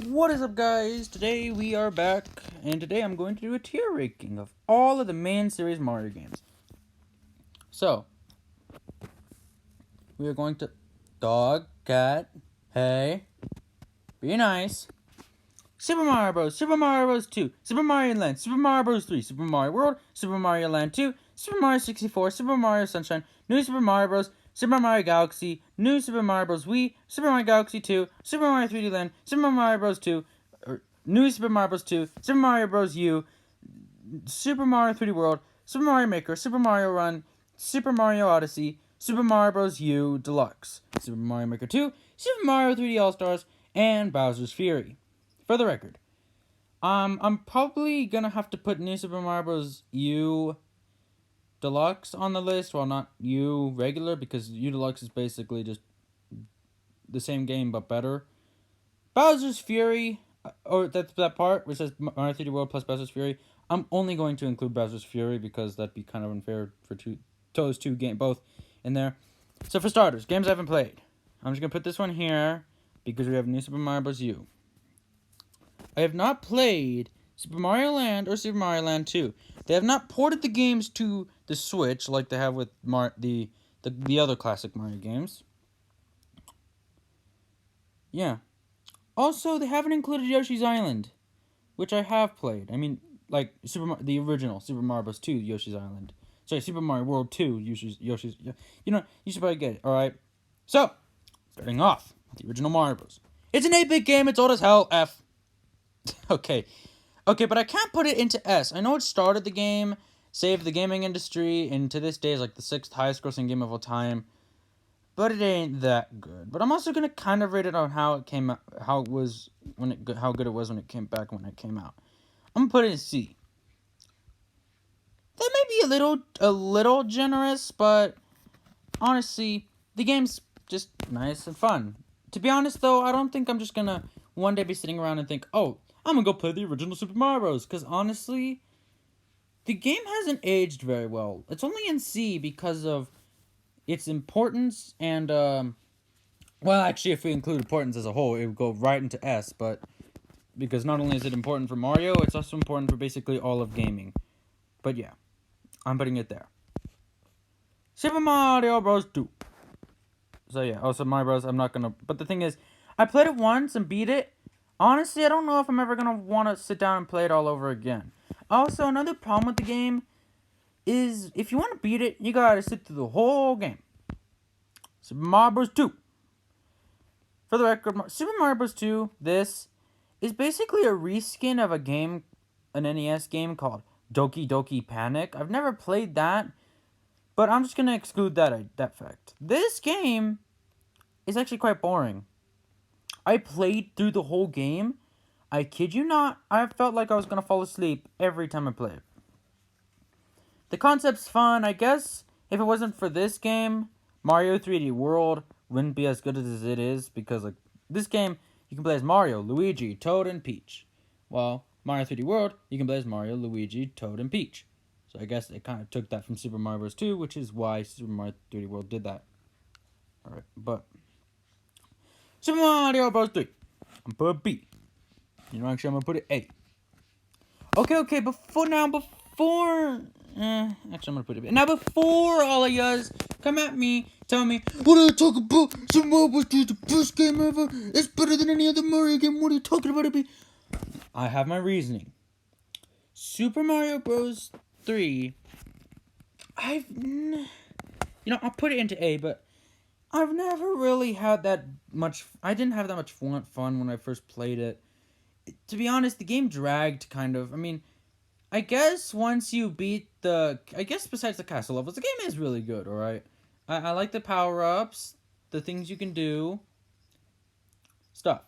What is up, guys? Today we are back, and today I'm going to do a tier ranking of all of the main series Mario games. So, we are going to... Dog, cat, hey, be nice. Super Mario Bros., Super Mario Bros. 2, Super Mario Land, Super Mario Bros. 3, Super Mario World, Super Mario Land 2, Super Mario 64, Super Mario Sunshine, New Super Mario Bros., Super Mario Galaxy, New Super Mario Bros. Wii, Super Mario Galaxy 2, Super Mario 3D Land, Super Mario Bros. 2, New Super Mario Bros. 2, Super Mario Bros. U, Super Mario 3D World, Super Mario Maker, Super Mario Run, Super Mario Odyssey, Super Mario Bros. U Deluxe, Super Mario Maker 2, Super Mario 3D All-Stars, and Bowser's Fury. For the record, I'm probably gonna have to put New Super Mario Bros. U Deluxe on the list, while not U regular, because U Deluxe is basically just the same game but better. Bowser's Fury, or that part which says Mario 3D World plus Bowser's Fury, I'm only going to include Bowser's Fury because that'd be kind of unfair for those two games both in there. So for starters, games I haven't played. I'm just gonna put this one here because we have New Super Mario Bros. U. I have not played Super Mario Land or Super Mario Land 2. They have not ported the games to the Switch like they have with the other classic Mario games. Yeah. Also, they haven't included Yoshi's Island, which I have played. I mean, like the original Super Mario Bros. 2 Yoshi's Island. Sorry, Super Mario World 2 Yoshi's. You know, you should probably get it. All right. So, starting off with the original Mario Bros. It's an 8-bit game. It's old as hell. F. Okay. Okay, but I can't put it into S. I know it started the game, saved the gaming industry, and to this day is like the 6th highest grossing game of all time. But it ain't that good. But I'm also gonna kind of rate it on how it came out, how good it was when it came back when it came out. I'm gonna put it in C. That may be a little generous, but honestly, the game's just nice and fun. To be honest, though, I don't think I'm just gonna one day be sitting around and think, oh, I'm gonna go play the original Super Mario Bros. Because honestly, the game hasn't aged very well. It's only in C because of its importance and well, actually, if we include importance as a whole, it would go right into S. But because not only is it important for Mario, it's also important for basically all of gaming. But yeah, I'm putting it there. Super Mario Bros. 2. So yeah, also Mario Bros. I'm not gonna. But the thing is, I played it once and beat it. Honestly, I don't know if I'm ever gonna want to sit down and play it all over again. Also, another problem with the game is if you want to beat it, you gotta sit through the whole game. Super Mario Bros. 2. For the record, Super Mario Bros. 2, this is basically a reskin of a game, an NES game called Doki Doki Panic. I've never played that, but I'm just gonna exclude that fact. This game is actually quite boring. I played through the whole game. I kid you not, I felt like I was gonna fall asleep every time I played. The concept's fun, I guess. If it wasn't for this game, Mario 3D World wouldn't be as good as it is because like this game you can play as Mario, Luigi, Toad, and Peach. While Mario 3D World, you can play as Mario, Luigi, Toad, and Peach. So I guess it kind of took that from Super Mario Bros. 2, which is why Super Mario 3D World did that. Alright, but Super Mario Bros. 3. I'm gonna put B. You know, actually, I'm gonna put it A. Okay, actually, I'm gonna put it B. Now, before all of yous come at me, tell me, what are you talking about? Super Mario Bros. 2 is the best game ever. It's better than any other Mario game. What are you talking about, B? I have my reasoning. Super Mario Bros. 3, I'll put it into A, but I've never really had that much. I didn't have that much fun when I first played it. To be honest, the game dragged kind of. I mean, I guess once you beat I guess besides the castle levels, the game is really good, alright? I like the power-ups, the things you can do, stuff.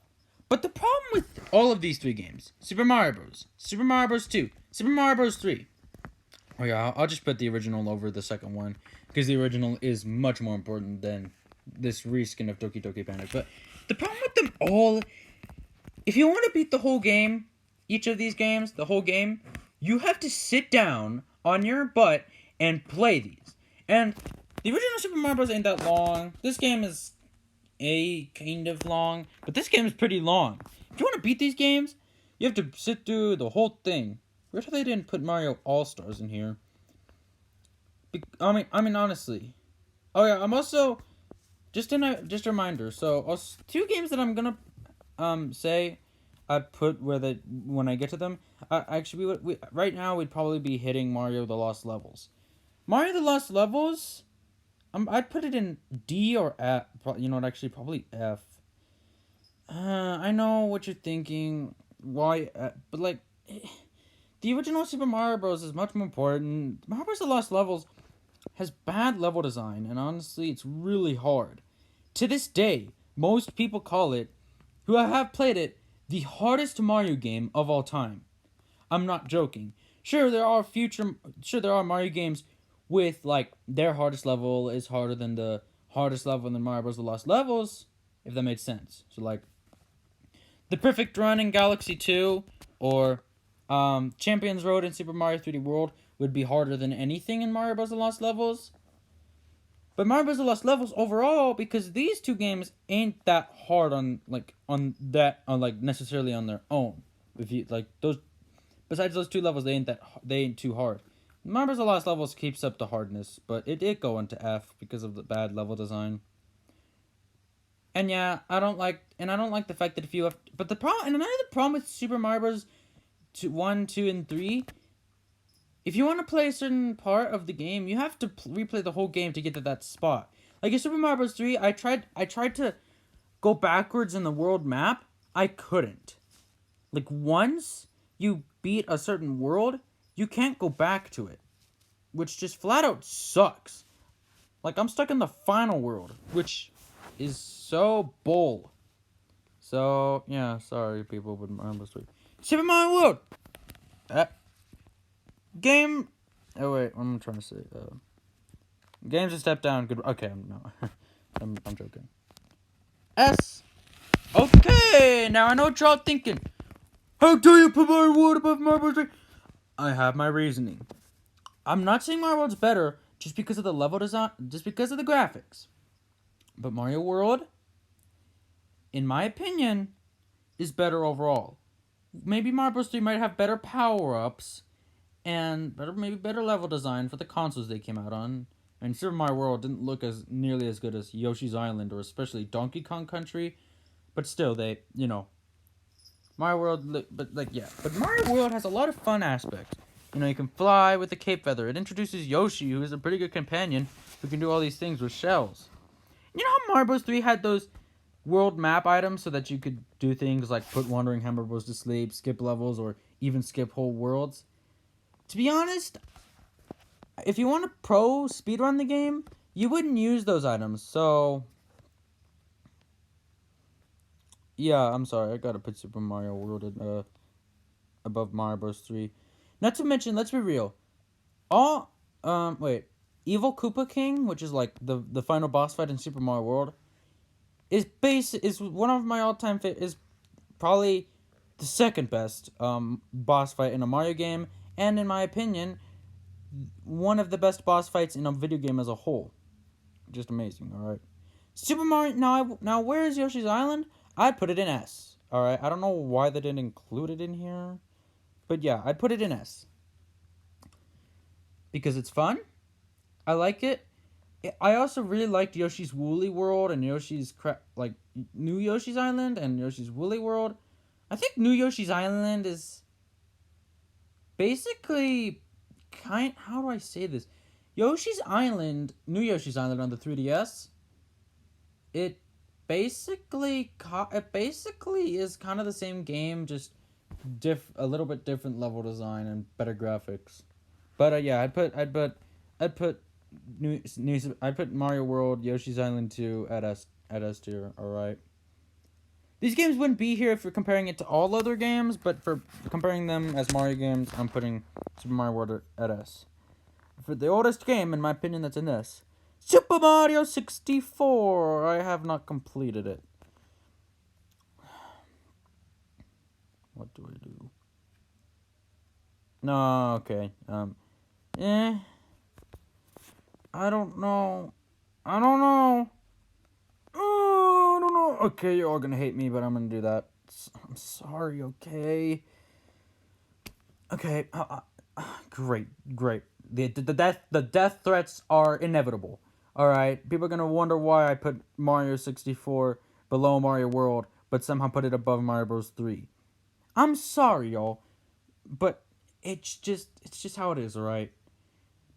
But the problem with all of these three games, Super Mario Bros., Super Mario Bros. 2, Super Mario Bros. 3. Oh yeah, I'll just put the original over the second one, because the original is much more important than this reskin of Doki Doki Panic. But the problem with them all, if you want to beat the whole game, each of these games, the whole game, you have to sit down on your butt and play these. And the original Super Mario Bros. Ain't that long. This game is kind of long, but this game is pretty long. If you want to beat these games, you have to sit through the whole thing. Weird how they didn't put Mario All Stars in here. I mean, honestly. Oh yeah, I'm also just a reminder. So, two games that I'm gonna say I'd put where the when I get to them. Actually, right now we'd probably be hitting Mario the Lost Levels. Mario the Lost Levels. I'd put it in D or F. You know what? Actually, probably F. I know what you're thinking. Why? But like, the original Super Mario Bros. Is much more important. Mario Bros. The Lost Levels has bad level design, and honestly, it's really hard. To this day, most people call it, who have played it, the hardest Mario game of all time. I'm not joking. Sure there are Mario games with like their hardest level is harder than the hardest level in the Mario Bros. The Lost Levels, if that made sense. So like the perfect run in Galaxy 2 or Champions Road in Super Mario 3D World would be harder than anything in Mario Bros. The Lost Levels. But Mario Bros. The Lost Levels overall, because these two games ain't that hard on necessarily on their own. If you like those, besides those two levels, they ain't too hard. Mario Bros. The Lost Levels keeps up the hardness, but it did go into F because of the bad level design. And yeah, I don't like the fact that if you have, but the problem and another problem with Super Mario Bros. 1, 2, and 3, if you want to play a certain part of the game, you have to replay the whole game to get to that spot. Like in Super Mario Bros. 3, I tried to go backwards in the world map. I couldn't. Like once you beat a certain world, you can't go back to it, which just flat out sucks. Like I'm stuck in the final world, which is so bull. So yeah, sorry people with Mario Bros. 3. Super Mario World. Game. Oh wait, what am I trying to say? Game's a step down. Good. Okay, no, I'm joking. S. Okay, now I know what y'all thinking. How dare you put Mario World above Mario Bros. 3? I have my reasoning. I'm not saying Mario World's better just because of the level design, just because of the graphics. But Mario World, in my opinion, is better overall. Maybe Mario Bros. 3 might have better power-ups and maybe better level design for the consoles they came out on. And Super Mario World didn't look as nearly as good as Yoshi's Island or especially Donkey Kong Country, but still Mario World, but Mario World has a lot of fun aspects. You can fly with the cape feather. It introduces Yoshi, who is a pretty good companion, who can do all these things with shells. You know how Mario Bros. 3 had those world map items so that you could do things like put Wandering Hammer Bros to sleep, skip levels, or even skip whole worlds? To be honest, if you want to pro speedrun the game, you wouldn't use those items, so yeah, I'm sorry, I gotta put Super Mario World above Mario Bros. 3. Not to mention, let's be real, Evil Koopa King, which is like the final boss fight in Super Mario World, is one of my all-time is probably the second best boss fight in a Mario game, and in my opinion, one of the best boss fights in a video game as a whole. Just amazing, alright? Super Mario, now where is Yoshi's Island? I'd put it in S, alright? I don't know why they didn't include it in here, but yeah, I'd put it in S. Because it's fun, I like it. I also really liked Yoshi's Woolly World and New Yoshi's Island and Yoshi's Woolly World. I think New Yoshi's Island is basically how do I say this? New Yoshi's Island on the 3DS, it basically is kind of the same game, just a little bit different level design and better graphics. But yeah, I'd put Mario World, Yoshi's Island 2 at S tier. All right. These games wouldn't be here if you're comparing it to all other games, but for comparing them as Mario games, I'm putting Super Mario World at S. For the oldest game, in my opinion, that's in this, Super Mario 64. I have not completed it. What do I do? No, okay. I don't know. Oh, I don't know. Okay, you're all gonna hate me, but I'm gonna do that. I'm sorry, okay? Okay, great. The death threats are inevitable. All right, people are gonna wonder why I put Mario 64 below Mario World, but somehow put it above Mario Bros 3. I'm sorry, y'all, but it's just how it is, all right?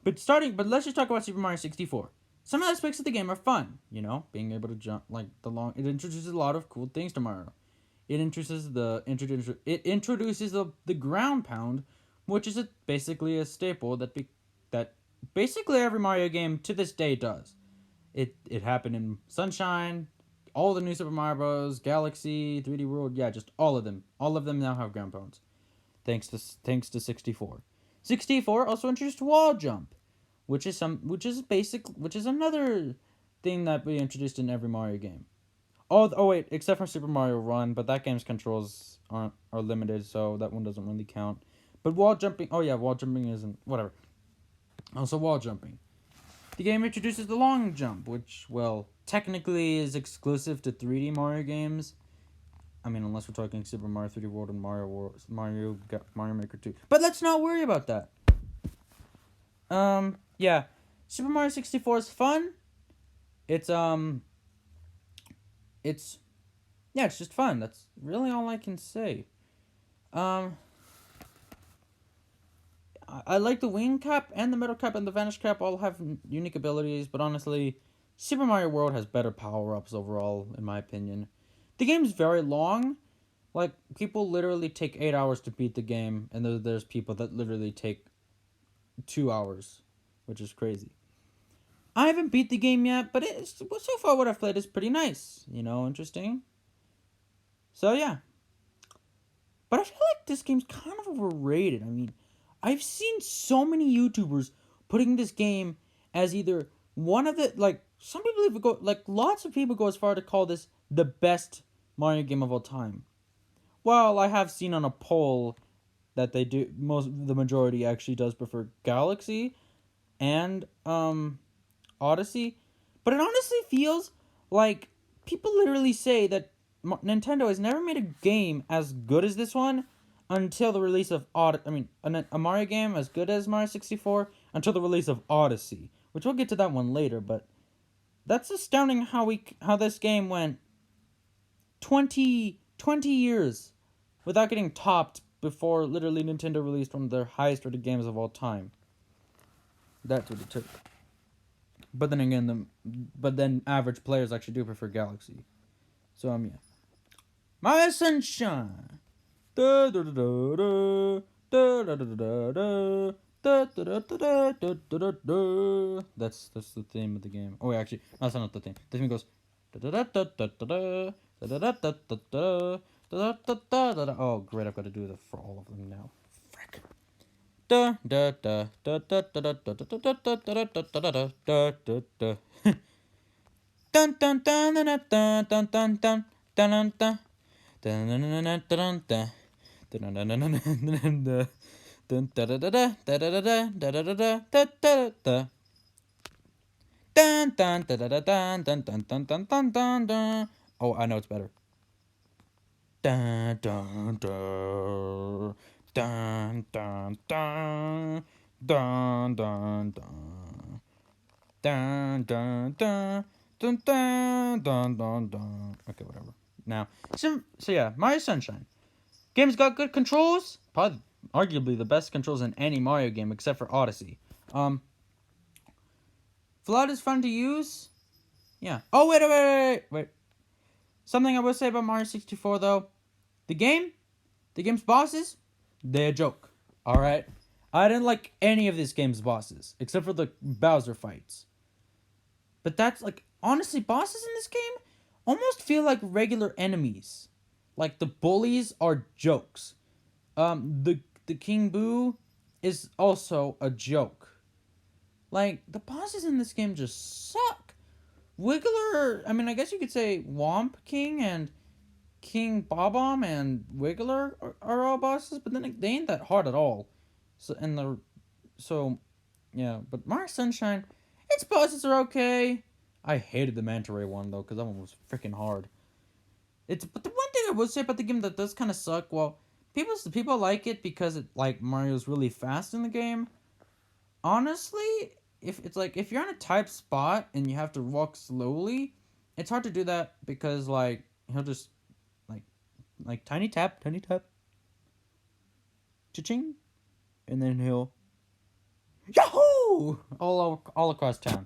But let's just talk about Super Mario 64. Some aspects of the game are fun, being able to jump like it introduces a lot of cool things to Mario. It introduces the ground pound, which is basically a staple that basically every Mario game to this day does. It happened in Sunshine, all the new Super Mario Bros, Galaxy, 3D World, yeah, just all of them. All of them now have ground pounds, thanks to 64. 64 also introduced wall jump, which is another thing that we introduced in every Mario game. Oh wait, except for Super Mario Run, but that game's controls are limited, so that one doesn't really count. But wall jumping, oh yeah, wall jumping isn't whatever. Also wall jumping. The game introduces the long jump, which technically is exclusive to 3D Mario games. I mean, unless we're talking Super Mario 3D World and Mario Maker 2. But let's not worry about that. Yeah, Super Mario 64 is fun. It's it's yeah, it's just fun. That's really all I can say. Um, I like the wing cap and the metal cap and the vanish cap all have unique abilities, but honestly, Super Mario World has better power ups overall, in my opinion. The game's very long. Like, people literally take 8 hours to beat the game, and there's people that literally take 2 hours, which is crazy. I haven't beat the game yet, but so far what I've played is pretty nice. Interesting. So yeah. But I feel like this game's kind of overrated. I mean, I've seen so many YouTubers putting this game as either one of the some people even go lots of people go as far to call this the best Mario game of all time. Well, I have seen on a poll that the majority actually does prefer Galaxy and Odyssey, but it honestly feels like people literally say that Nintendo has never made a game as good as this one until the release of a Mario game as good as Mario 64 until the release of Odyssey, which we'll get to that one later. But that's astounding how this game went 20 years without getting topped before literally Nintendo released one of their highest rated games of all time. That's what it took. But then again, average players actually do prefer Galaxy. So yeah. My Sunshine. Da da da da da da da da da. That's the theme of the game. Oh, wait, actually, that's not the theme. The theme goes. Oh, great! I've got to do that for all of them now. Frick. Da da da da da da da da da da da da da da da da. Dun dun dun dun dun dun dun dun dun dun. Dun dun dun dun dun dun. Dun dun dun dun dun. Dun da da da da da da da da da da da da da da. Dun dun da da da dun dun dun dun dun dun dun dun. Oh, I know it's better. Dun dun dun dun dun dun dun dun dun dun dun dun dun dun dun dun dun. Okay, whatever. Now, so yeah, Mario Sunshine. Game's got good controls. Probably, arguably the best controls in any Mario game except for Odyssey. FLUDD is fun to use. Yeah. Oh wait. Something I will say about Mario 64 though, the game's bosses, they're a joke. All right. I didn't like any of this game's bosses except for the Bowser fights. But that's honestly, bosses in this game almost feel like regular enemies. Like the bullies are jokes. The King Boo is also a joke. Like the bosses in this game just suck. Wiggler, I mean, I guess you could say Womp King and King Bob-omb and Wiggler are all bosses, but then they ain't that hard at all. Yeah. But Mario Sunshine, its bosses are okay. I hated the Manta Ray one though, because that one was freaking hard. But the one thing I would say about the game that does kind of suck. Well, people like it because it like Mario's really fast in the game. Honestly, if it's like if you're in a tight spot and you have to walk slowly, it's hard to do that because like he'll just like tiny tap, cha-ching, and then he'll Yahoo! All across town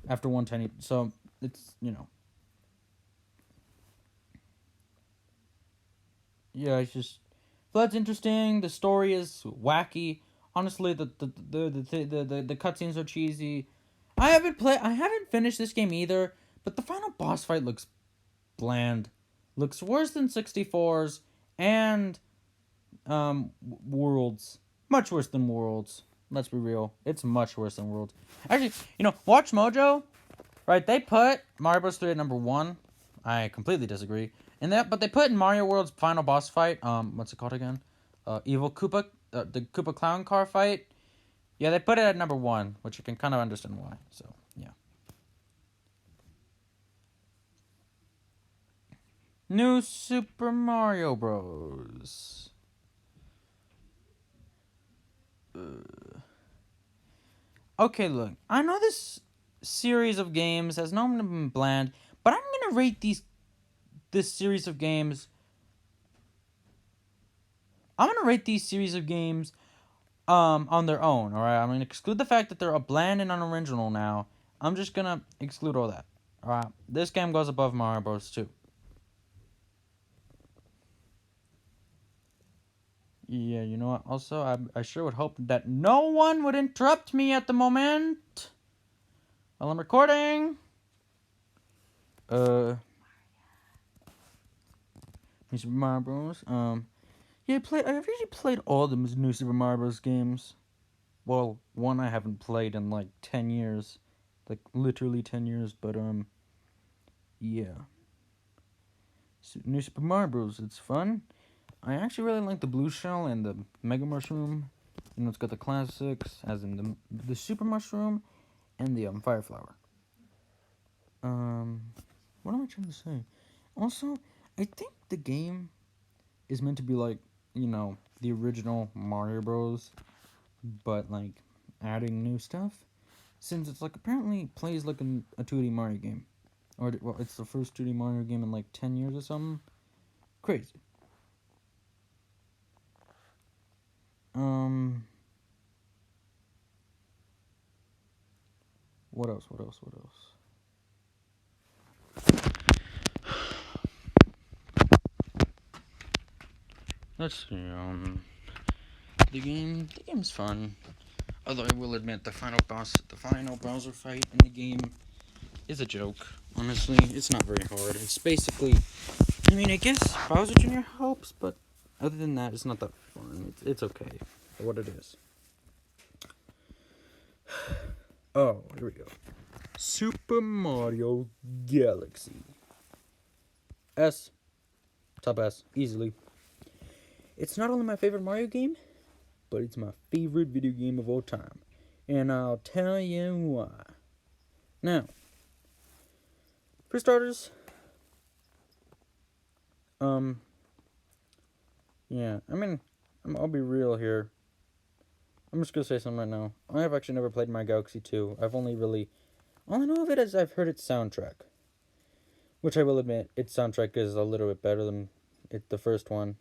after one tiny. So it's yeah, it's just so that's interesting. The story is wacky. Honestly, the cutscenes are cheesy. I haven't finished this game either, but the final boss fight looks bland. Looks worse than 64's and Worlds. Much worse than Worlds. Let's be real. It's much worse than Worlds. Actually, Watch Mojo, right? They put Mario Bros. 3 at number 1. I completely disagree. But they put in Mario World's final boss fight, what's it called again? Evil Koopa, the Koopa Clown car fight. Yeah, they put it at number 1, which you can kind of understand why. So, yeah. New Super Mario Bros. Okay, look. I know this series of games has normally been bland, but I'm gonna rate this series of games. I'm gonna rate these series of games on their own. All right, I'm gonna exclude the fact that they're a bland and unoriginal now. I'm just gonna exclude all that. All right, this game goes above Mario Bros. 2. Yeah, you know what? Also, I sure would hope that no one would interrupt me at the moment while I'm recording. New Super Mario Bros. Yeah, I've usually played all the new Super Mario Bros. Games. Well, one I haven't played in like 10 years, like literally 10 years. But yeah, New Super Mario Bros. It's fun. I actually really like the Blue Shell and the Mega Mushroom. It's got the classics, as in the Super Mushroom and the Fire Flower. What am I trying to say? Also, I think the game is meant to be like the original Mario Bros. But like adding new stuff, since it's like apparently plays like a 2D Mario game, or well, it's the first 2D Mario game in like 10 years or something. Crazy. Um, what else? What else? What else? Let's see. The game's fun. Although I will admit the final Bowser fight in the game is a joke. Honestly, it's not very hard. It's basically, I mean, I guess Bowser Jr. helps, but other than that, it's not that fun. It's okay for what it is. Oh, here we go. Super Mario Galaxy. S. Top S. Easily. It's not only my favorite Mario game, but it's my favorite video game of all time. And I'll tell you why. Now, for starters, yeah, I mean, I'll be real here. I'm just gonna say something right now. I have actually never played Mario Galaxy 2. All I know of it is I've heard its soundtrack. Which I will admit, its soundtrack is a little bit better than the first one.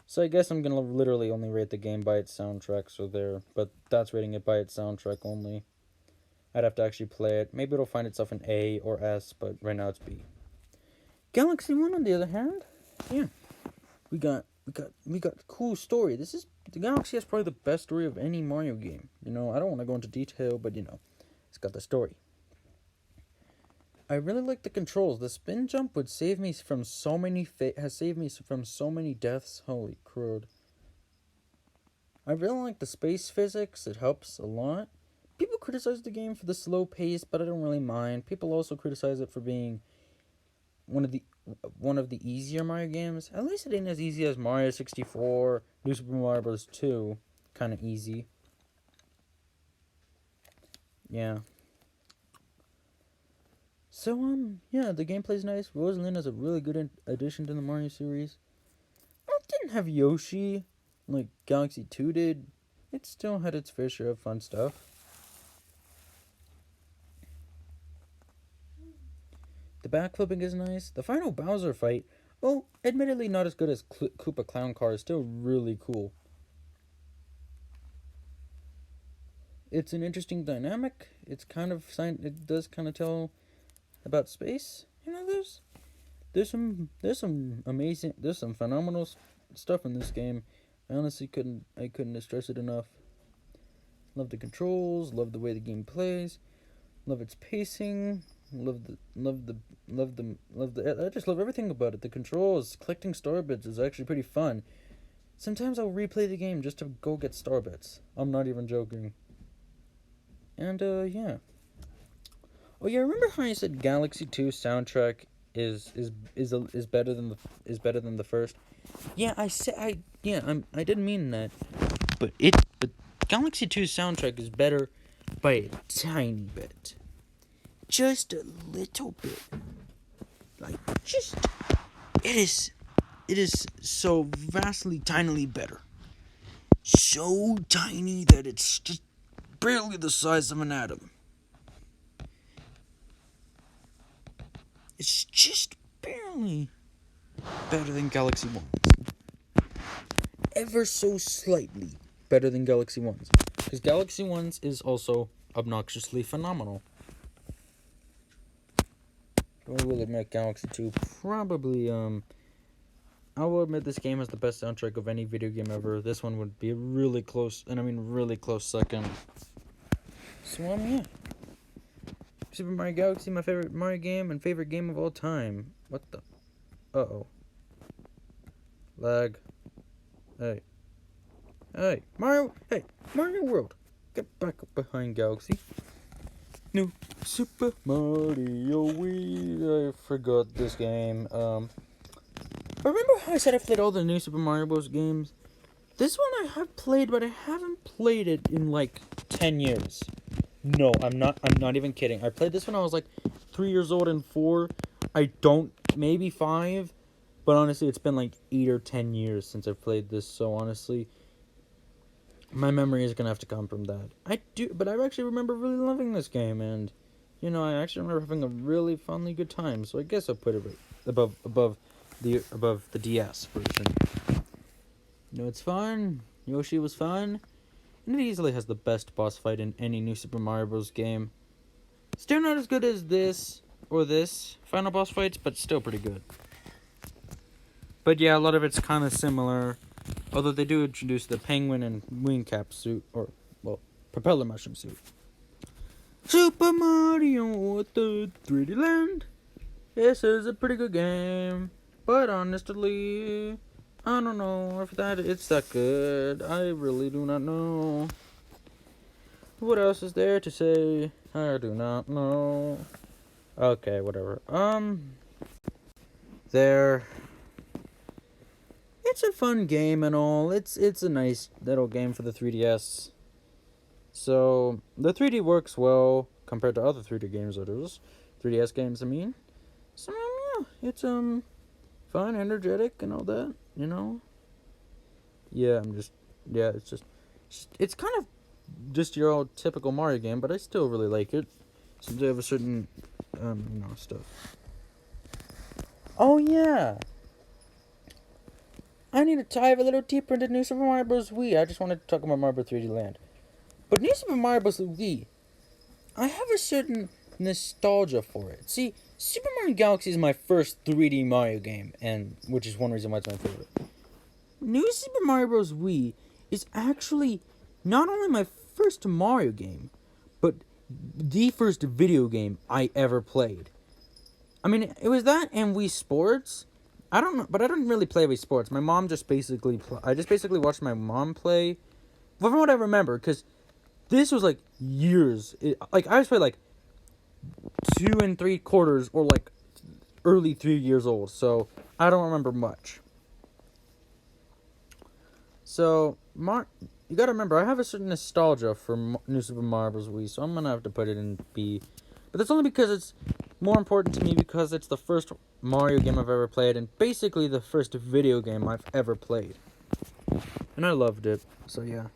So I guess I'm gonna literally only rate the game by its soundtrack, but that's rating it by its soundtrack only. I'd have to actually play it. Maybe it'll find itself an A or S, but right now it's B. Galaxy 1 on the other hand, yeah. We got cool story. The Galaxy has probably the best story of any Mario game. I don't want to go into detail, but it's got the story. I really like the controls. The spin jump would save me from so many has saved me from so many deaths. Holy crud. I really like the space physics. It helps a lot. People criticize the game for the slow pace, but I don't really mind. People also criticize it for being one of the easier Mario games. At least it ain't as easy as Mario 64, New Super Mario Bros. 2. Kind of easy. Yeah. So, yeah, the gameplay's nice. Rosalina is a really good addition to the Mario series. Well, it didn't have Yoshi like Galaxy 2 did. It still had its fair share of fun stuff. The backflipping is nice. The final Bowser fight, oh, admittedly not as good as Koopa Clown Car, is still really cool. It's an interesting dynamic. It does kind of tell about space. There's some phenomenal stuff in this game. I honestly couldn't stress it enough. Love the controls, love the way the game plays, love its pacing, I just love everything about it. The controls, collecting star bits is actually pretty fun. Sometimes I'll replay the game just to go get star bits. I'm not even joking. And yeah. Oh yeah, remember how I said Galaxy 2 soundtrack is better than the first? Yeah, I didn't mean that. But Galaxy 2's soundtrack is better by a tiny bit. Just a little bit. It is so vastly tinily better. So tiny that it's just barely the size of an atom. It's just barely better than Galaxy 1's. Ever so slightly better than Galaxy 1's. Because Galaxy 1's is also obnoxiously phenomenal. But I will admit Galaxy 2 probably, I will admit this game has the best soundtrack of any video game ever. This one would be a really close, and I mean really close second. So, yeah. Super Mario Galaxy, my favorite Mario game and favorite game of all time. What the? Uh-oh. Lag. Hey, Mario World. Get back up behind Galaxy. New Super Mario Wii. I forgot this game. Remember how I said I played all the new Super Mario Bros. Games? This one I have played, but I haven't played it in like 10 years. No, I'm not even kidding. I played this when I was like 3 years old and 4. Maybe 5. But honestly, it's been like 8 or 10 years since I've played this. So honestly, my memory is gonna have to come from that. But I actually remember really loving this game, and I actually remember having a really funly good time. So I guess I'll put it above the DS version. It's fun. Yoshi was fun. And it easily has the best boss fight in any new Super Mario Bros. Game. Still not as good as this final boss fights, but still pretty good. But yeah, a lot of it's kind of similar. Although they do introduce the penguin and wing cap suit, or, well, propeller mushroom suit. Super Mario at the 3D Land. This is a pretty good game. But honestly, I don't know if it's that good. I really do not know. What else is there to say? I do not know. Okay, whatever. It's a fun game and all. It's a nice little game for the 3DS. So, the 3D works well compared to other 3D games that is. 3DS games, I mean. So, yeah, it's, fun, energetic, and all that, Yeah, it's kind of just your old typical Mario game, but I still really like it. Since they have a certain, stuff. Oh, yeah. I need to dive a little deeper into New Super Mario Bros. Wii. I just wanted to talk about Mario Bros. 3D Land. But New Super Mario Bros. Wii, I have a certain nostalgia for it. See, Super Mario Galaxy is my first 3D Mario game, and which is one reason why it's my favorite. New Super Mario Bros. Wii is actually not only my first Mario game, but the first video game I ever played. I mean, it was that and Wii Sports. I don't know, but I didn't really play Wii Sports. My mom just basically I just basically watched my mom play. Well, from what I remember, because this was like years. I was probably like 2 3/4 or like early 3 years old, so I don't remember much. So, you gotta remember, I have a certain nostalgia for New Super Mario Bros. Wii, so I'm gonna have to put it in B. But that's only because more important to me because it's the first Mario game I've ever played and basically the first video game I've ever played. And I loved it, so yeah.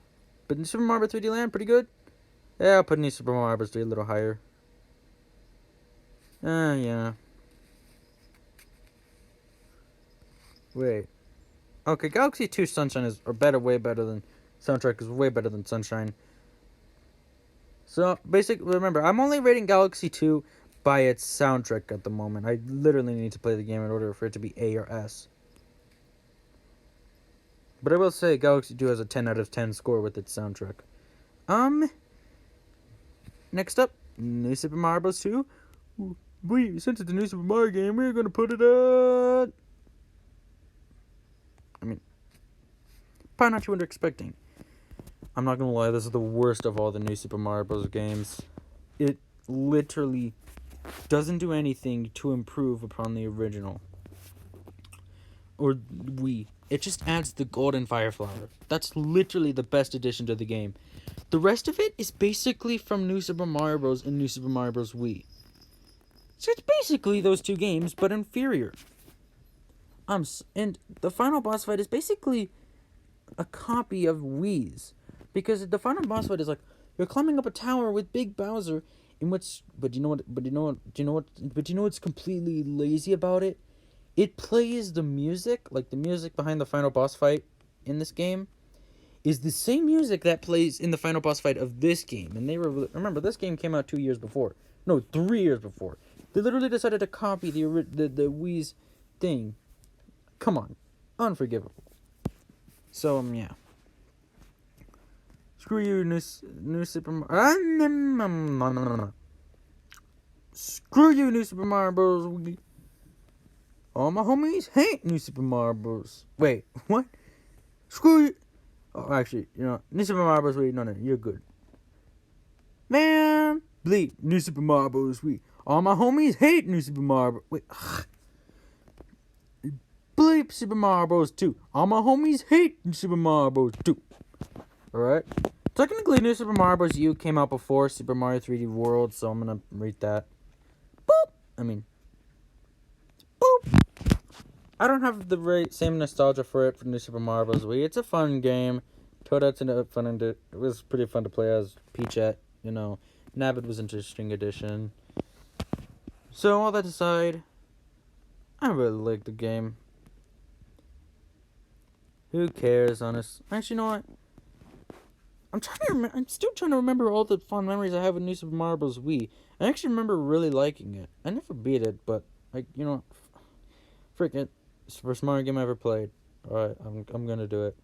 But in Super Mario 3D Land, pretty good. Yeah, I'll put New Super Mario Bros. 3 a little higher. Yeah. Wait. Okay, Galaxy 2 Sunshine is way better than soundtrack is way better than Sunshine. So basically, remember, I'm only rating Galaxy 2 by its soundtrack at the moment. I literally need to play the game in order for it to be A or S. But I will say Galaxy 2 has a 10 out of 10 score with its soundtrack. Next up, New Super Mario Bros. 2. Since it's a New Super Mario game, we're gonna put it at... probably not what you're expecting. I'm not gonna lie, this is the worst of all the New Super Mario Bros. Games. It literally doesn't do anything to improve upon the original. Or Wii. It just adds the golden fire flower. That's literally the best addition to the game. The rest of it is basically from New Super Mario Bros. And New Super Mario Bros. Wii. So it's basically those two games, but inferior. And the final boss fight is basically a copy of Wii's. Because the final boss fight is like, you're climbing up a tower with Big Bowser, but you know what's completely lazy about it? It plays the music, like the music behind the final boss fight in this game, is the same music that plays in the final boss fight of this game. And remember, this game came out 2 years before. No, 3 years before. They literally decided to copy the Wii's thing. Come on. Unforgivable. So, yeah. Screw you, New Super Mario. Screw you, New Super Mario Bros. All my homies hate New Super Mario Bros. Wait, what? Screw you. Oh, actually, New Super Mario Bros. Wait, no, you're good. Man, bleep, New Super Mario Bros. All my homies hate New Super Mario Bros. Wait, bleep Super Mario Bros. 2. All my homies hate Super Mario Bros. 2. Alright. Technically, New Super Mario Bros. U came out before Super Mario 3D World, so I'm gonna rate that. Boop! Boop! I don't have the same nostalgia for it for New Super Mario Bros. Wii. It's a fun game. Toadette's it was pretty fun to play as Peachette, Nabbit was interesting addition. So, all that aside, I really like the game. Who cares, honest? Actually, you know what? I'm still trying to remember all the fond memories I have with New Super Mario Bros. Wii. I actually remember really liking it. I never beat it, but frick it. It's the first Mario game I ever played. Alright, I'm gonna do it.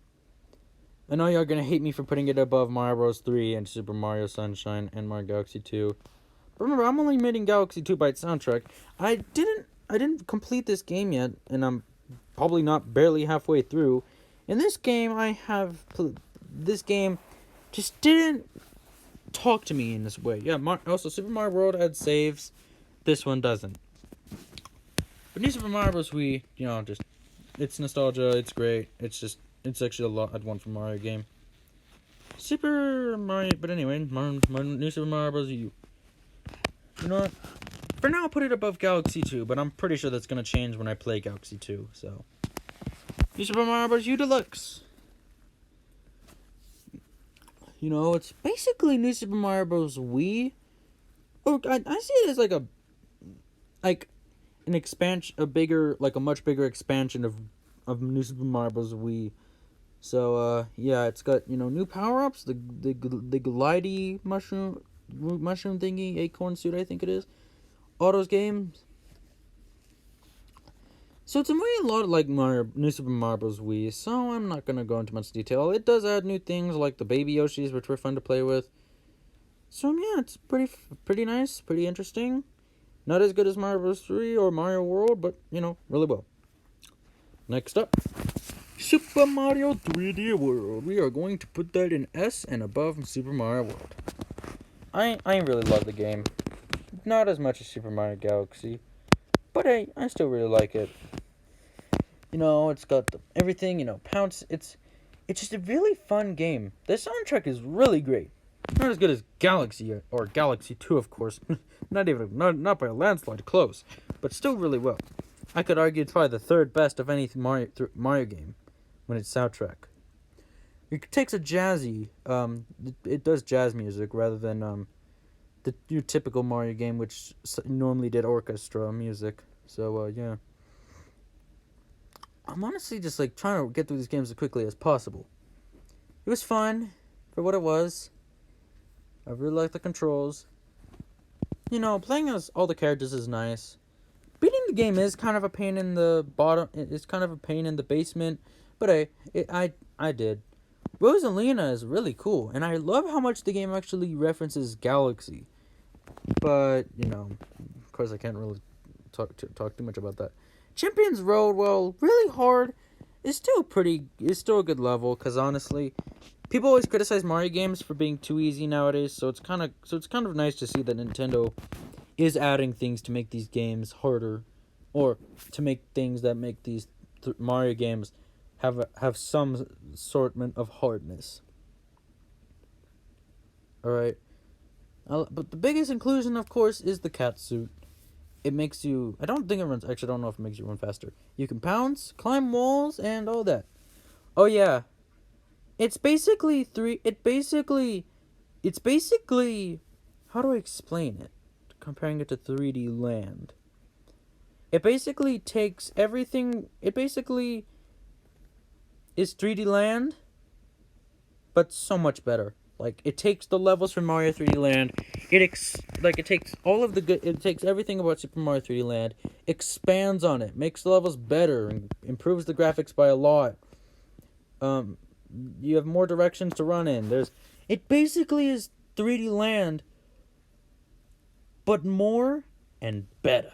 I know y'all gonna hate me for putting it above Mario Bros. 3 and Super Mario Sunshine and Mario Galaxy 2. But remember, I'm only rating Galaxy 2 by its soundtrack. I didn't complete this game yet, and I'm probably not barely halfway through. In this game, this game just didn't talk to me in this way. Yeah, also Super Mario World had saves. This one doesn't. But New Super Mario Bros. Wii, it's nostalgia, it's great. It's actually a lot I'd want from Mario game. But anyway, New Super Mario Bros. U. You know what? For now, I'll put it above Galaxy 2, but I'm pretty sure that's gonna change when I play Galaxy 2, so. New Super Mario Bros. U Deluxe. It's basically New Super Mario Bros. Wii. Or I see it as an expansion, a much bigger expansion of New Super Mario Bros. Wii. So yeah, it's got new power ups, the glidey mushroom thingy, acorn suit, I think it is, Auto's games. So it's a lot like New Super Mario Bros. Wii, so I'm not gonna go into much detail. It does add new things like the baby Yoshis, which were fun to play with. So yeah, it's pretty nice, pretty interesting. Not as good as Mario Bros. 3 or Mario World, but really well. Next up, Super Mario 3D World. We are going to put that in S and above Super Mario World. I really love the game. Not as much as Super Mario Galaxy, but I still really like it. It's got everything, Pounce. It's just a really fun game. The soundtrack is really great. Not as good as Galaxy or Galaxy 2, of course. not by a landslide, close, but still really well. I could argue it's probably the third best of any Mario game when it's soundtrack. It takes a jazzy, it does jazz music rather than the your typical Mario game, which normally did orchestra music. So yeah, I'm honestly just like trying to get through these games as quickly as possible. It was fun for what it was. I really like the controls. You know, playing as all the characters is nice. Beating the game is kind of a pain in the bottom. It's kind of a pain in the basement, but I did. Rosalina is really cool, and I love how much the game actually references Galaxy. But you know, of course, I can't really talk too much about that. Champions Road, well, really hard. It's still a good level. Cause honestly, people always criticize Mario games for being too easy nowadays. So it's kind of nice to see that Nintendo is adding things to make these games harder, or to make things that make these Mario games have some assortment of hardness. All right. But the biggest inclusion, of course, is the cat suit. It makes you. I don't think it runs. Actually, I don't know if it makes you run faster. You can pounce, climb walls, and all that. Oh yeah, it's basically three. It's basically. How do I explain it? Comparing it to 3D Land. It basically takes everything. It basically is 3D Land, but so much better. Like, it takes the levels from Mario 3D Land. It takes all of the good. It takes everything about Super Mario 3D Land, expands on it, makes the levels better, and improves the graphics by a lot. You have more directions to run in. It basically is 3D Land, but more and better.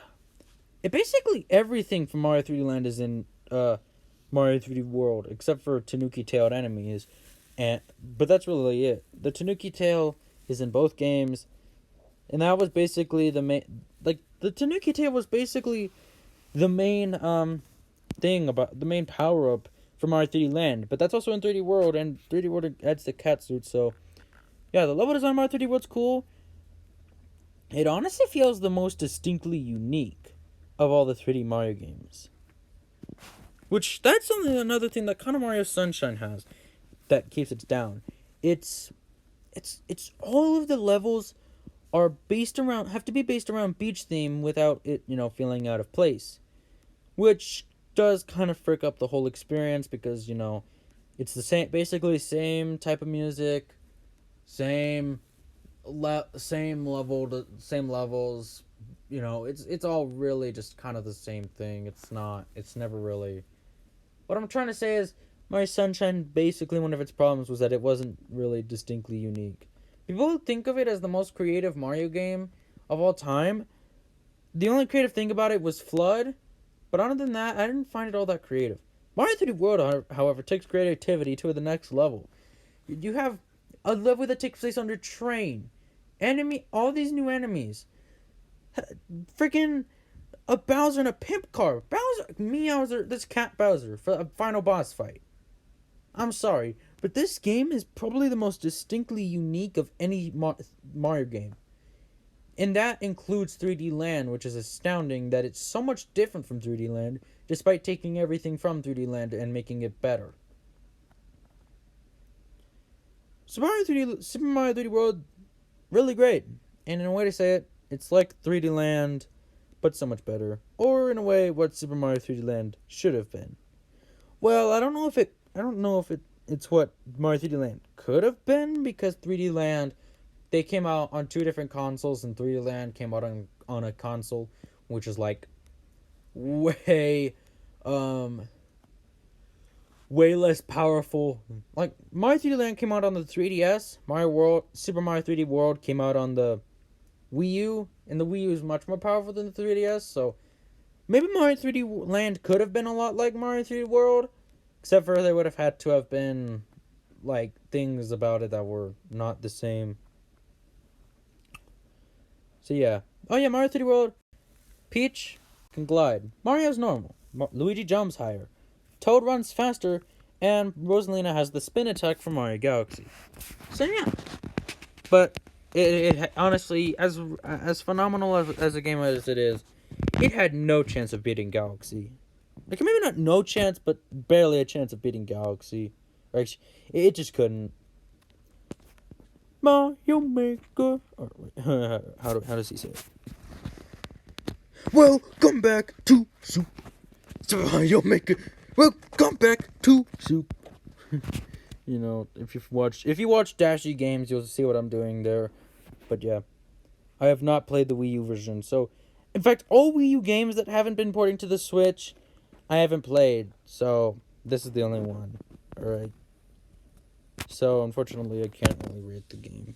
It basically everything from Mario 3D Land is in Mario 3D World, except for Tanuki-tailed enemies. But that's really it. The Tanuki Tail is in both games, and that was basically the main. Like, the Tanuki Tail was basically the main thing about the main power up for Mario 3D Land. But that's also in 3D World, and 3D World adds the cat suit. So yeah, the level design of Mario 3D World's cool. It honestly feels the most distinctly unique of all the 3D Mario games. Which that's another thing that kind of Mario Sunshine has. That keeps it down. It's all of the levels have to be based around beach theme without it, feeling out of place. Which does kind of frick up the whole experience because, it's basically same type of music, same level, same levels, it's all really just kind of the same thing. It's never really. What I'm trying to say is Mario Sunshine, basically one of its problems was that it wasn't really distinctly unique. People think of it as the most creative Mario game of all time. The only creative thing about it was FLUDD, but other than that, I didn't find it all that creative. Mario 3D World, however, takes creativity to the next level. You have a level that takes place under train, all these new enemies, freaking a Bowser and a pimp car. Meowser, this cat Bowser for a final boss fight. I'm sorry, but this game is probably the most distinctly unique of any Mario game. And that includes 3D Land, which is astounding that it's so much different from 3D Land, despite taking everything from 3D Land and making it better. Super Mario 3D World, really great. And in a way to say it, it's like 3D Land, but so much better. Or in a way, what Super Mario 3D Land should have been. Well, I don't know if it's what Mario 3D Land could have been, because 3D Land, they came out on two different consoles, and 3D Land came out on a console which is like way less powerful. Like, Mario 3D Land came out on the 3DS. Super Mario 3D World came out on the Wii U, and the Wii U is much more powerful than the 3DS. So maybe Mario 3D Land could have been a lot like Mario 3D World. Except for there would have had to have been, like, things about it that were not the same. So, yeah. Oh, yeah, Mario 3D World. Peach can glide. Mario's normal. Luigi jumps higher. Toad runs faster. And Rosalina has the spin attack from Mario Galaxy. So, yeah. But it honestly, as phenomenal as a game as it is, it had no chance of beating Galaxy. Like, maybe not no chance, but barely a chance of beating Galaxy. Like, it just couldn't. Mario Maker. Or, how does he say it? Welcome back to Soup. Mario Maker. Welcome back to Soup. You know, if you watch Dashy games, you'll see what I'm doing there. But yeah, I have not played the Wii U version. So, in fact, all Wii U games that haven't been porting to the Switch, I haven't played. So, this is the only one. Alright. So, unfortunately, I can't really rate the game.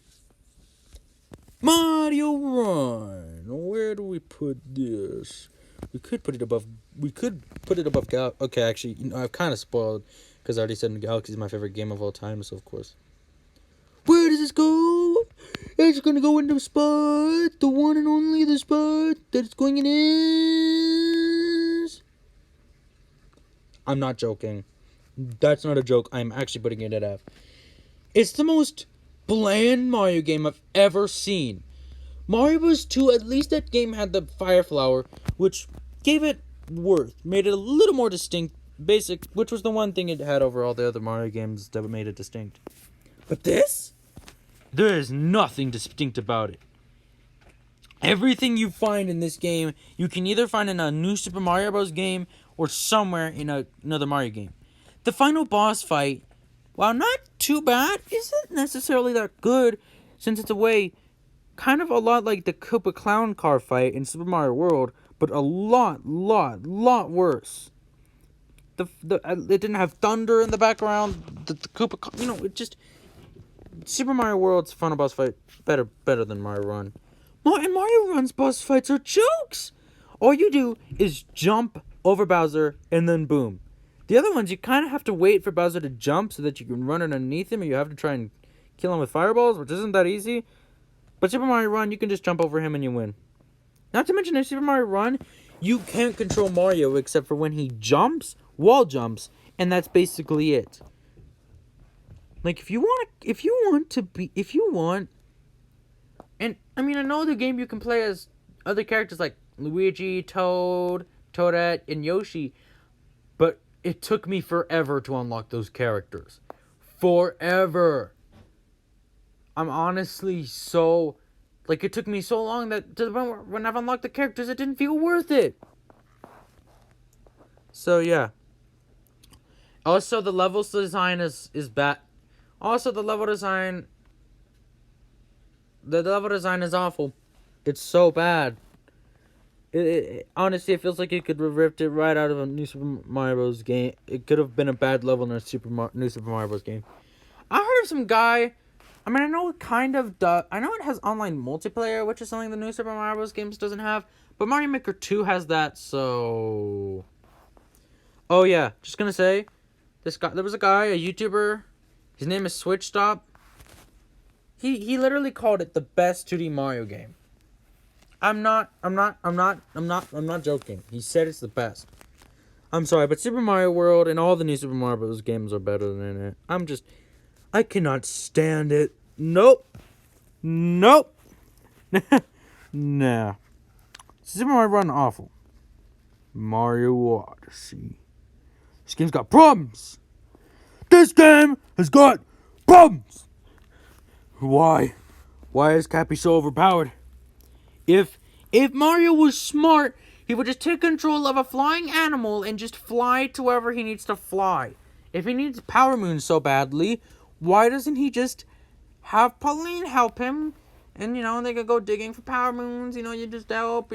Mario Run. Where do we put this? We could put it above Okay, actually, I've kind of spoiled because I already said Galaxy is my favorite game of all time, so of course. Where does this go? It's gonna go into a spot, the one and only the spot that it's going in is. I'm not joking. That's not a joke. I'm actually putting it at F. It's the most bland Mario game I've ever seen. Mario Bros. 2, at least that game had the Fire Flower, which gave it worth, made it a little more distinct, basic, which was the one thing it had over all the other Mario games that made it distinct. But this? There is nothing distinct about it. Everything you find in this game, you can either find in a new Super Mario Bros. Game or somewhere in another Mario game. The final boss fight, while not too bad, isn't necessarily that good, since it's a way kind of a lot like the Koopa Clown car fight in Super Mario World, but a lot worse. It didn't have thunder in the background. The Koopa, it just Super Mario World's final boss fight better than Mario Run. And Mario Run's boss fights are jokes. All you do is jump over Bowser and then boom. The other ones, you kind of have to wait for Bowser to jump so that you can run underneath him, or you have to try and kill him with fireballs, which isn't that easy. But Super Mario Run, you can just jump over him and you win. Not to mention, in Super Mario Run, you can't control Mario except for when he jumps, wall jumps, and that's basically it. Like, if you want, and I mean, another game you can play as other characters like Luigi, Toad, Toadette, and Yoshi, but it took me forever to unlock those characters. Forever. I'm honestly so, like, it took me so long that to the point where when I've unlocked the characters, it didn't feel worth it. So yeah. Also, the levels design is bad. Also, the level design is awful. It's so bad. Honestly, it feels like it could have ripped it right out of a new Super Mario Bros. Game. It could have been a bad level in a new Super Mario Bros. Game. I heard of some guy. I mean, I know it kind of does. I know it has online multiplayer, which is something the new Super Mario Bros. Games doesn't have. But Mario Maker 2 has that, so. Oh yeah, just gonna say, there was a guy, a YouTuber. His name is SwitchStop. He literally called it the best 2D Mario game. I'm not joking. He said it's the best. I'm sorry, but Super Mario World and all the new Super Mario Bros. Games are better than it. I cannot stand it. Nope. Nah. Super Mario Run awful. Mario Odyssey. This game's got problems. This game has got problems. Why? Why is Cappy so overpowered? If Mario was smart, he would just take control of a flying animal and just fly to wherever he needs to fly. If he needs Power Moon so badly, why doesn't he just have Pauline help him? And, they could go digging for Power Moons, you just help,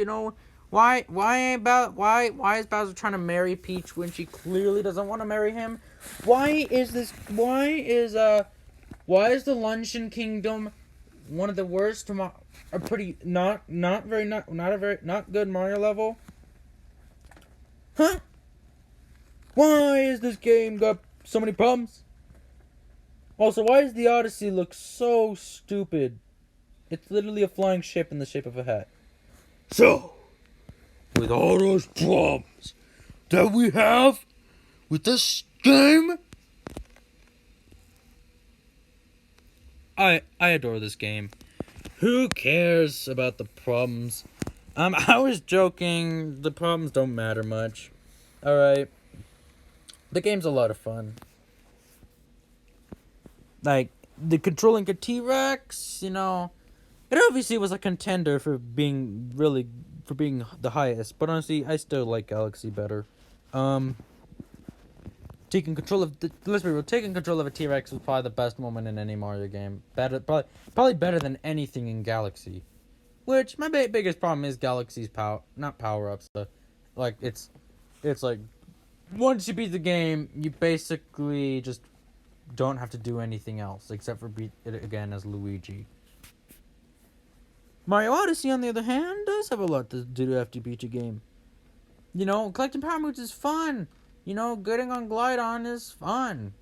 Why is Bowser trying to marry Peach when she clearly doesn't want to marry him? Why is the Luncheon Kingdom one of the worst, not good Mario level? Huh? Why is this game got so many problems? Also, why does the Odyssey look so stupid? It's literally a flying ship in the shape of a hat. So, with all those problems that we have with this game, I adore this game. Who cares about the problems? I was joking. The problems don't matter much. All right. The game's a lot of fun. Like the controlling a T-Rex, it obviously was a contender for being the highest. But honestly, I still like Galaxy better. Um, let's be real. Taking control of a T-Rex was probably the best moment in any Mario game. Probably better than anything in Galaxy. Which my biggest problem is Galaxy's not power ups, but like it's like once you beat the game, you basically just don't have to do anything else except for beat it again as Luigi. Mario Odyssey, on the other hand, does have a lot to do after you beat your game. Collecting power moves is fun. Getting on Glydon is fun.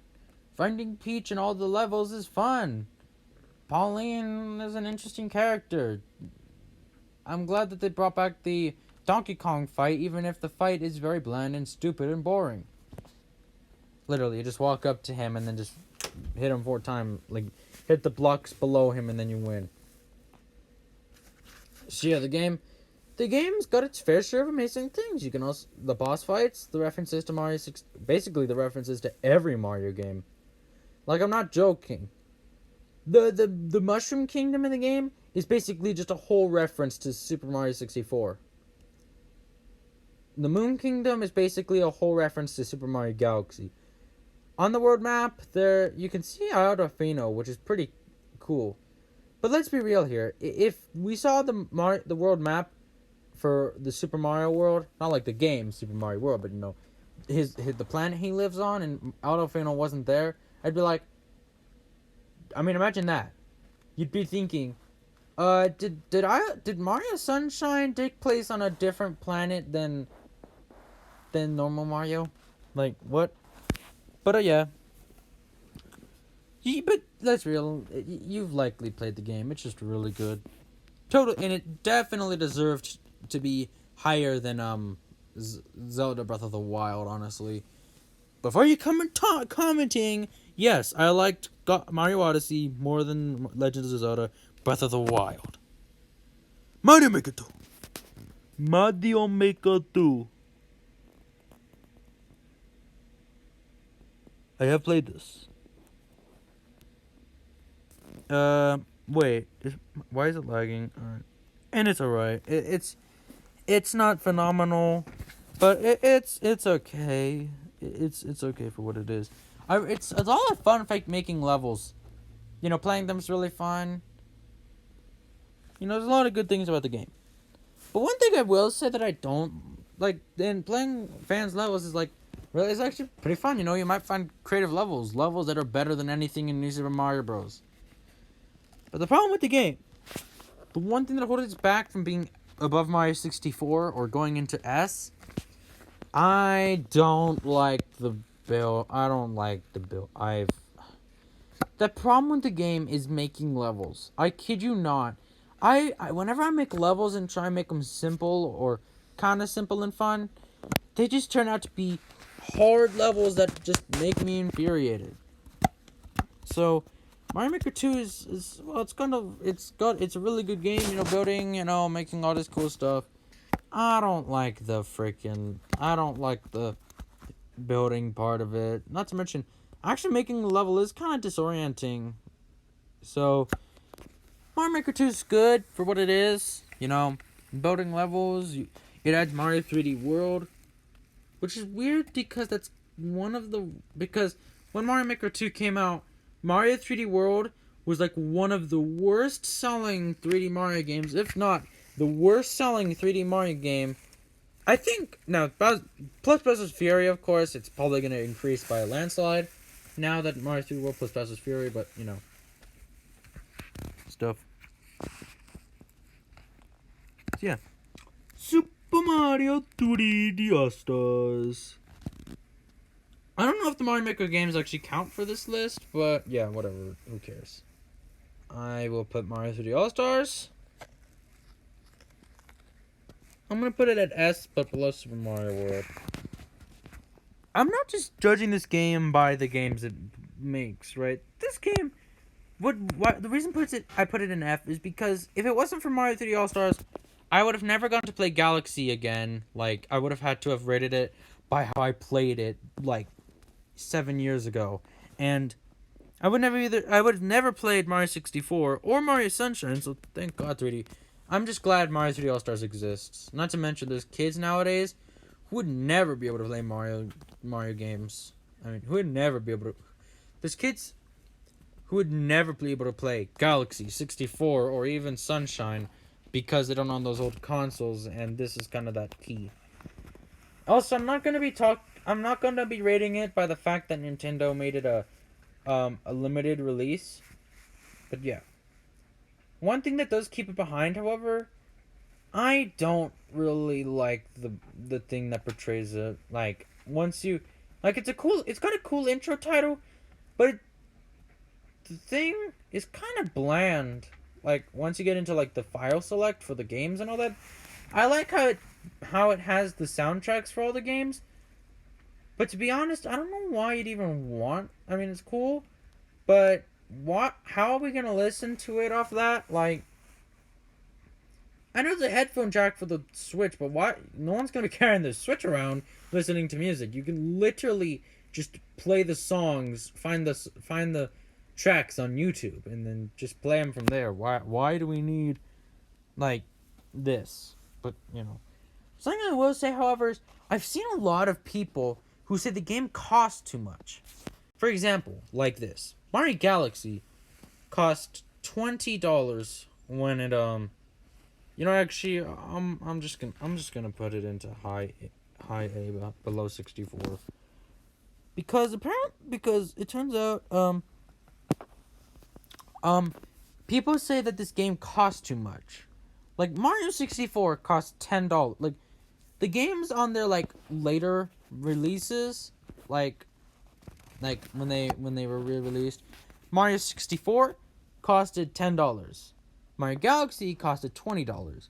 Finding Peach in all the levels is fun. Pauline is an interesting character. I'm glad that they brought back the Donkey Kong fight, even if the fight is very bland and stupid and boring. Literally, you just walk up to him and then just hit him 4 times. Like, hit the blocks below him and then you win. So yeah, the game's got its fair share of amazing things. You can also, the boss fights, the references to Mario 6, basically the references to every Mario game. Like, I'm not joking. The Mushroom Kingdom in the game is basically just a whole reference to Super Mario 64. The Moon Kingdom is basically a whole reference to Super Mario Galaxy. On the world map, there you can see Adolfino, which is pretty cool. But let's be real here. If we saw the world map for the Super Mario World, not like the game Super Mario World, but the planet he lives on, and Adolfino wasn't there, I'd be like, I mean, imagine that. You'd be thinking, did Mario Sunshine take place on a different planet than normal Mario? Like, what? But yeah. But that's real. You've likely played the game. It's just really good. And it definitely deserved to be higher than Zelda Breath of the Wild, honestly. Before you come and commenting, yes, I liked Mario Odyssey more than Legend of Zelda Breath of the Wild. Mario Maker 2. Mario Maker 2. I have played this. Wait. Why is it lagging? Alright. And it's alright. It's not phenomenal, but it's okay. It's okay for what it is. It's a lot of fun making levels. Playing them is really fun. There's a lot of good things about the game. But one thing I will say that I don't like in playing fans levels is like, really, it's actually pretty fun. You might find creative levels that are better than anything in New Super Mario Bros. But the problem with the game, the one thing that holds it back from being above Mario 64 or going into S, I don't like the build. I don't like the build. The problem with the game is making levels. I kid you not. I whenever I make levels and try and make them simple or kind of simple and fun, they just turn out to be hard levels that just make me infuriated. So, Mario Maker 2 is well, it's a really good game, building, making all this cool stuff. I don't like the building part of it. Not to mention, actually making a level is kind of disorienting. So, Mario Maker 2 is good for what it is. Building levels. It adds Mario 3D World, which is weird because because when Mario Maker 2 came out, Mario 3D World was like one of the worst selling 3D Mario games, if not the worst selling 3D Mario game. I think now plus Bowser's Fury, of course, it's probably going to increase by a landslide now that Mario 3D World plus Bowser's Fury, but stuff. So yeah, Super Mario 3D All-Stars. I don't know if the Mario Maker games actually count for this list, but yeah, whatever. Who cares? I will put Mario 3D All-Stars. I'm going to put it at S, but below Super Mario World. I'm not just judging this game by the games it makes, right? This game the reason I put it in F is because if it wasn't for Mario 3D All Stars, I would have never gotten to play Galaxy again. Like I would have had to have rated it by how I played it like 7 years ago, and I would have never played Mario 64 or Mario Sunshine. So thank God 3D. I'm just glad Mario 3D All Stars exists. Not to mention there's kids nowadays who would never be able to play Mario games. I mean, who would never be able to. There's kids who would never be able to play Galaxy 64 or even Sunshine because they don't own those old consoles, and this is kind of that key. Also, I'm not gonna be rating it by the fact that Nintendo made it a limited release. But yeah. One thing that does keep it behind, however, I don't really like the thing that portrays it. Like once you like it's got a cool intro title, but the thing is kind of bland. Like once you get into like the file select for the games and all that, I like how it has the soundtracks for all the games. But to be honest, I don't know why you'd even want. I mean, it's cool, but what? How are we gonna listen to it off that? Like, I know there's a headphone jack for the Switch, but why? No one's gonna be carrying the Switch around listening to music. You can literally just play the songs, find the tracks on YouTube, and then just play them from there. Why do we need like this? But something I will say, however, is I've seen a lot of people who say the game costs too much. For example, like this. Mario Galaxy cost $20 when it actually I'm just gonna put it into high A below 64. Because it turns out people say that this game costs too much. Like Mario 64 costs $10. Like the games on their like later releases, like when they were re-released, Mario 64 costed $10. Mario Galaxy costed $20.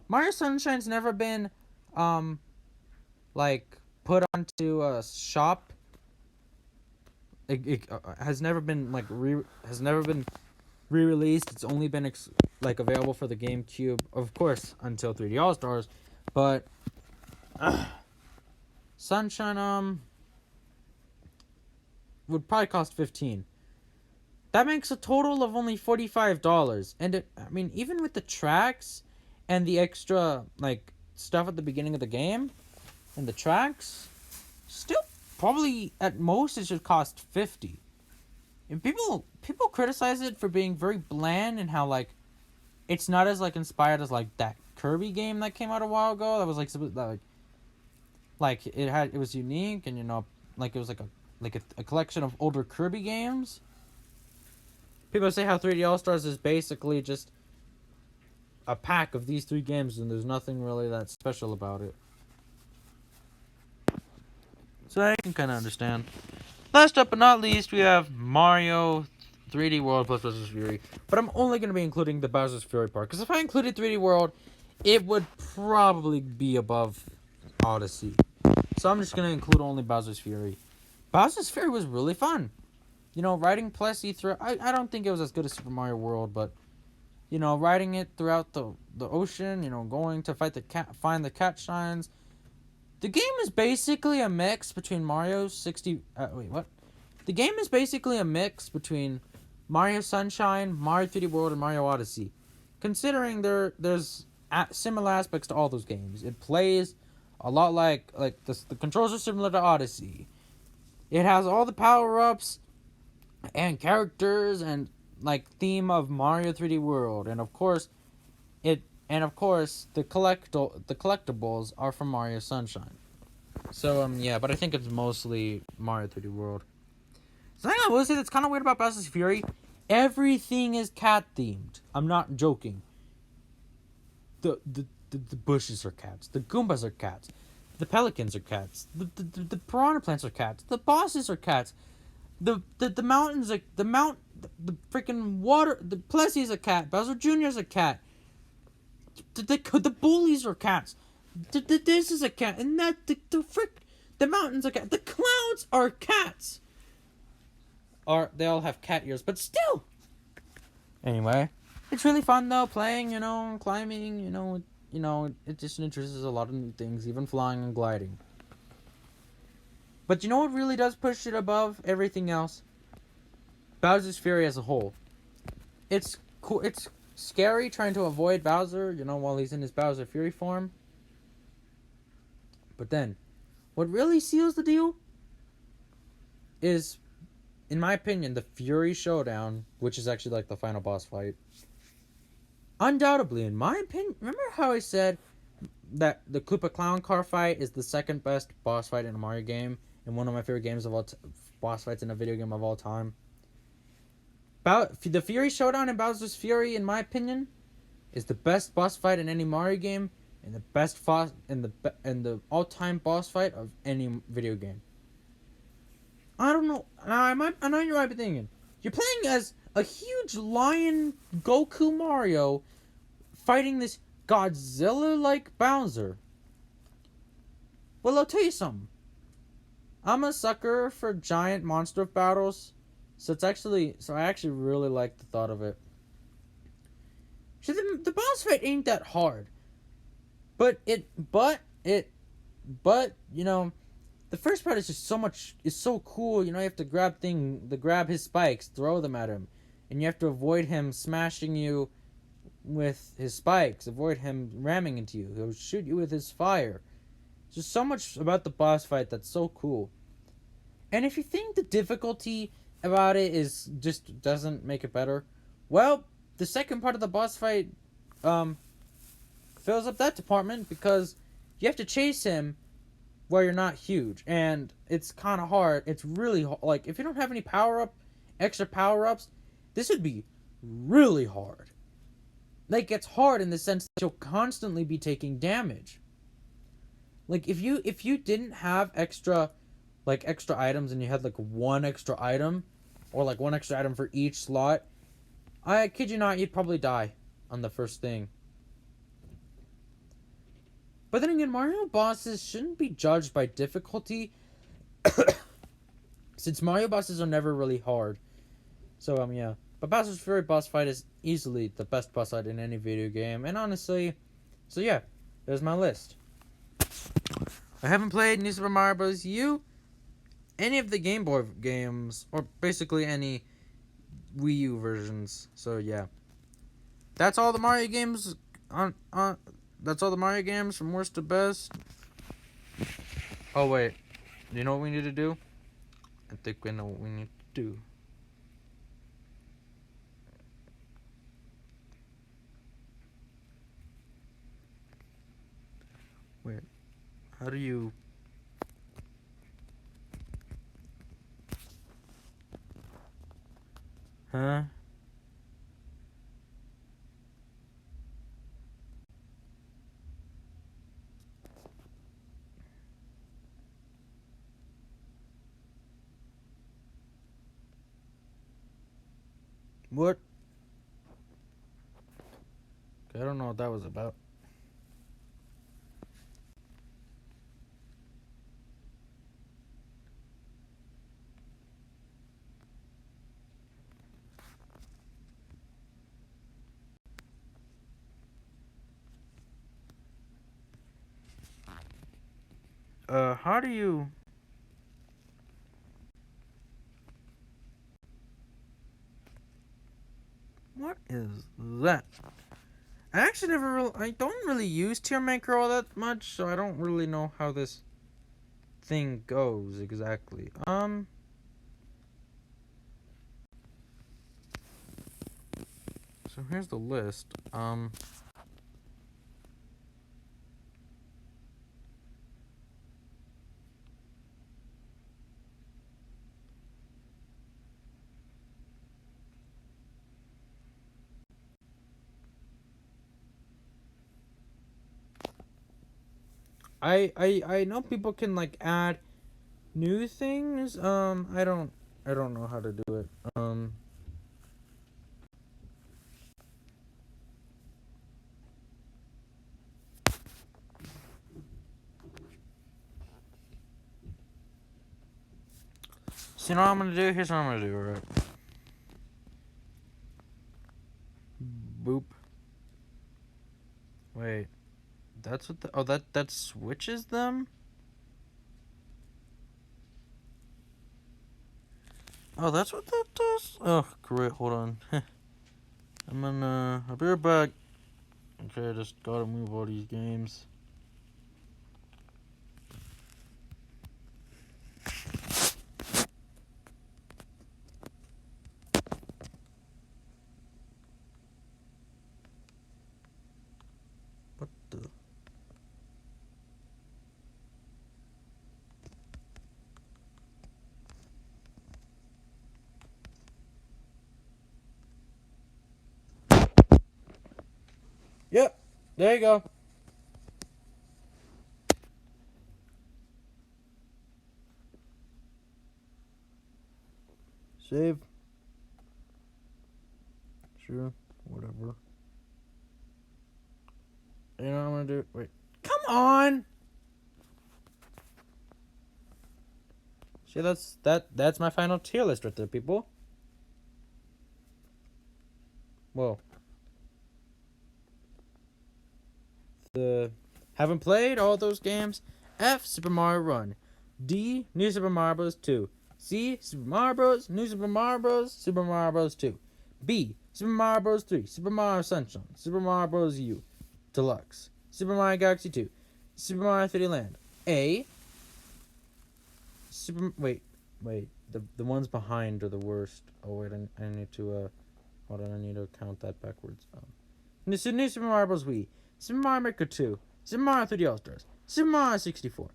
Mario Sunshine's never been like put onto a shop. It has never been re-released. It's only been available for the GameCube, of course, until 3D All Stars. But Sunshine would probably cost $15. That makes a total of only $45. And even with the tracks and the extra like stuff at the beginning of the game and the tracks, still probably at most it should cost $50. And people criticize it for being very bland and how like it's not as like inspired as like that Kirby game that came out a while ago. That was like it was unique, and like it was like a collection of older Kirby games. People say how 3D All Stars is basically just a pack of these three games, and there's nothing really that special about it. So I can kind of understand. Last up but not least, we have Mario 3D World plus Bowser's Fury. But I'm only going to be including the Bowser's Fury part, because if I included 3D World, it would probably be above Odyssey. So I'm just going to include only Bowser's Fury. Bowser's Fury was really fun. Riding Plessie through... I don't think it was as good as Super Mario World, but... riding it throughout the ocean, going to find the cat shines. The game is basically a mix between Mario 60... The game is basically a mix between Mario Sunshine, Mario 3D World, and Mario Odyssey. Considering there's similar aspects to all those games. It plays a lot like the controls are similar to Odyssey. It has all the power-ups and characters and like theme of Mario 3D World, and of course the collectibles are from Mario Sunshine. So but I think it's mostly Mario 3D World. Something I will say that's kind of weird about Bowser's Fury, everything is cat themed. I'm not joking. The bushes are cats. The Goombas are cats. The pelicans are cats. The piranha plants are cats. The bosses are cats. The mountains are the freaking water. The Plessie is a cat. Bowser Jr. is a cat. The bullies are cats. This is a cat, and that the mountains are cats. The clouds are cats. They all have cat ears, but still, Anyway, it's really fun though, playing, climbing, it just introduces a lot of new things, even flying and gliding. But you know what really does push it above everything else? Bowser's Fury as a whole. It's cool. It's scary trying to avoid Bowser, while he's in his Bowser Fury form. But then, what really seals the deal is, in my opinion, the Fury Showdown, which is actually like the final boss fight. Undoubtedly, in my opinion, remember how I said that the Koopa Clown Car fight is the second best boss fight in a Mario game and one of my favorite games of all boss fights in a video game of all time? The Fury Showdown in Bowser's Fury, in my opinion, is the best boss fight in any Mario game and the best the all-time boss fight of any video game. I don't know. I know you might be thinking, you're playing as a huge lion Goku Mario fighting this Godzilla-like Bowser. Well, I'll tell you something. I'm a sucker for giant monster battles, so I actually really like the thought of it. So the boss fight ain't that hard, but the first part is just so cool. You have to grab his spikes, throw them at him, and you have to avoid him smashing you with his spikes, avoid him ramming into you. He'll shoot you with his fire. There's just so much about the boss fight that's so cool. And if you think the difficulty about it is just doesn't make it better, well, the second part of the boss fight fills up that department because you have to chase him while you're not huge, and it's kind of hard. It's really like, if you don't have any extra power ups, this would be really hard. Like, it's hard in the sense that you'll constantly be taking damage. Like, if you didn't have extra items and you had like one extra item, or like one extra item for each slot, I kid you not, you'd probably die on the first thing. But then again, Mario bosses shouldn't be judged by difficulty, since Mario bosses are never really hard. So, yeah. But Bowser's Fury boss fight is easily the best boss fight in any video game. And honestly, so yeah, there's my list. I haven't played New Super Mario Bros. U, any of the Game Boy games, or basically any Wii U versions. So yeah, that's all the Mario games that's all the Mario games from worst to best. Oh wait, you know what we need to do? I think we know what we need to do. Wait, how do you... Huh? What? I don't know what that was about. How do you... What is that? I don't really use Tier Maker all that much, so I don't really know how this thing goes exactly. So here's the list. I know people can like add new things. I don't know how to do it. So you know what I'm gonna do? Here's what I'm gonna do, right? Boop. Wait. That's what the... Oh, that switches them? Oh, that's what that does? Oh, great. Hold on. I'll be right back. Okay, I just gotta move all these games. What the... Yep, there you go. Save. Sure, whatever. You know what I'm gonna do? Wait. Come on! See, that's my final tier list right there, people. Whoa. Haven't played all those games. F. Super Mario Run. D. New Super Mario Bros. 2. C. Super Mario Bros. New Super Mario Bros. Super Mario Bros. 2. B. Super Mario Bros. 3. Super Mario Sunshine. Super Mario Bros. U. Deluxe. Super Mario Galaxy 2. Super Mario 3D Land. A. Wait. The ones behind are the worst. Oh wait, I need to hold on. I need to count that backwards. New Super Mario Bros. Wii. Super Mario Maker 2. Super Mario 3D All Stars. Super Mario 64.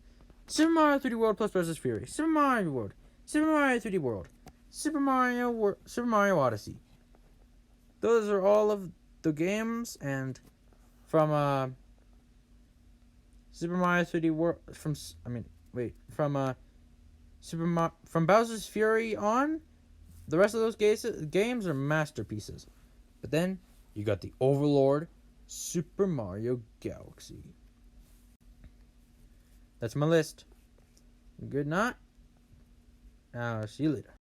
Super Mario 3D World plus Bowser's Fury. Super Mario World. Super Mario 3D World. Super Mario Odyssey. Those are all of the games, and from Super Mario 3D World from Bowser's Fury on, the rest of those games are masterpieces. But then you got the Overlord Super Mario Galaxy. That's my list. Good night. I'll see you later.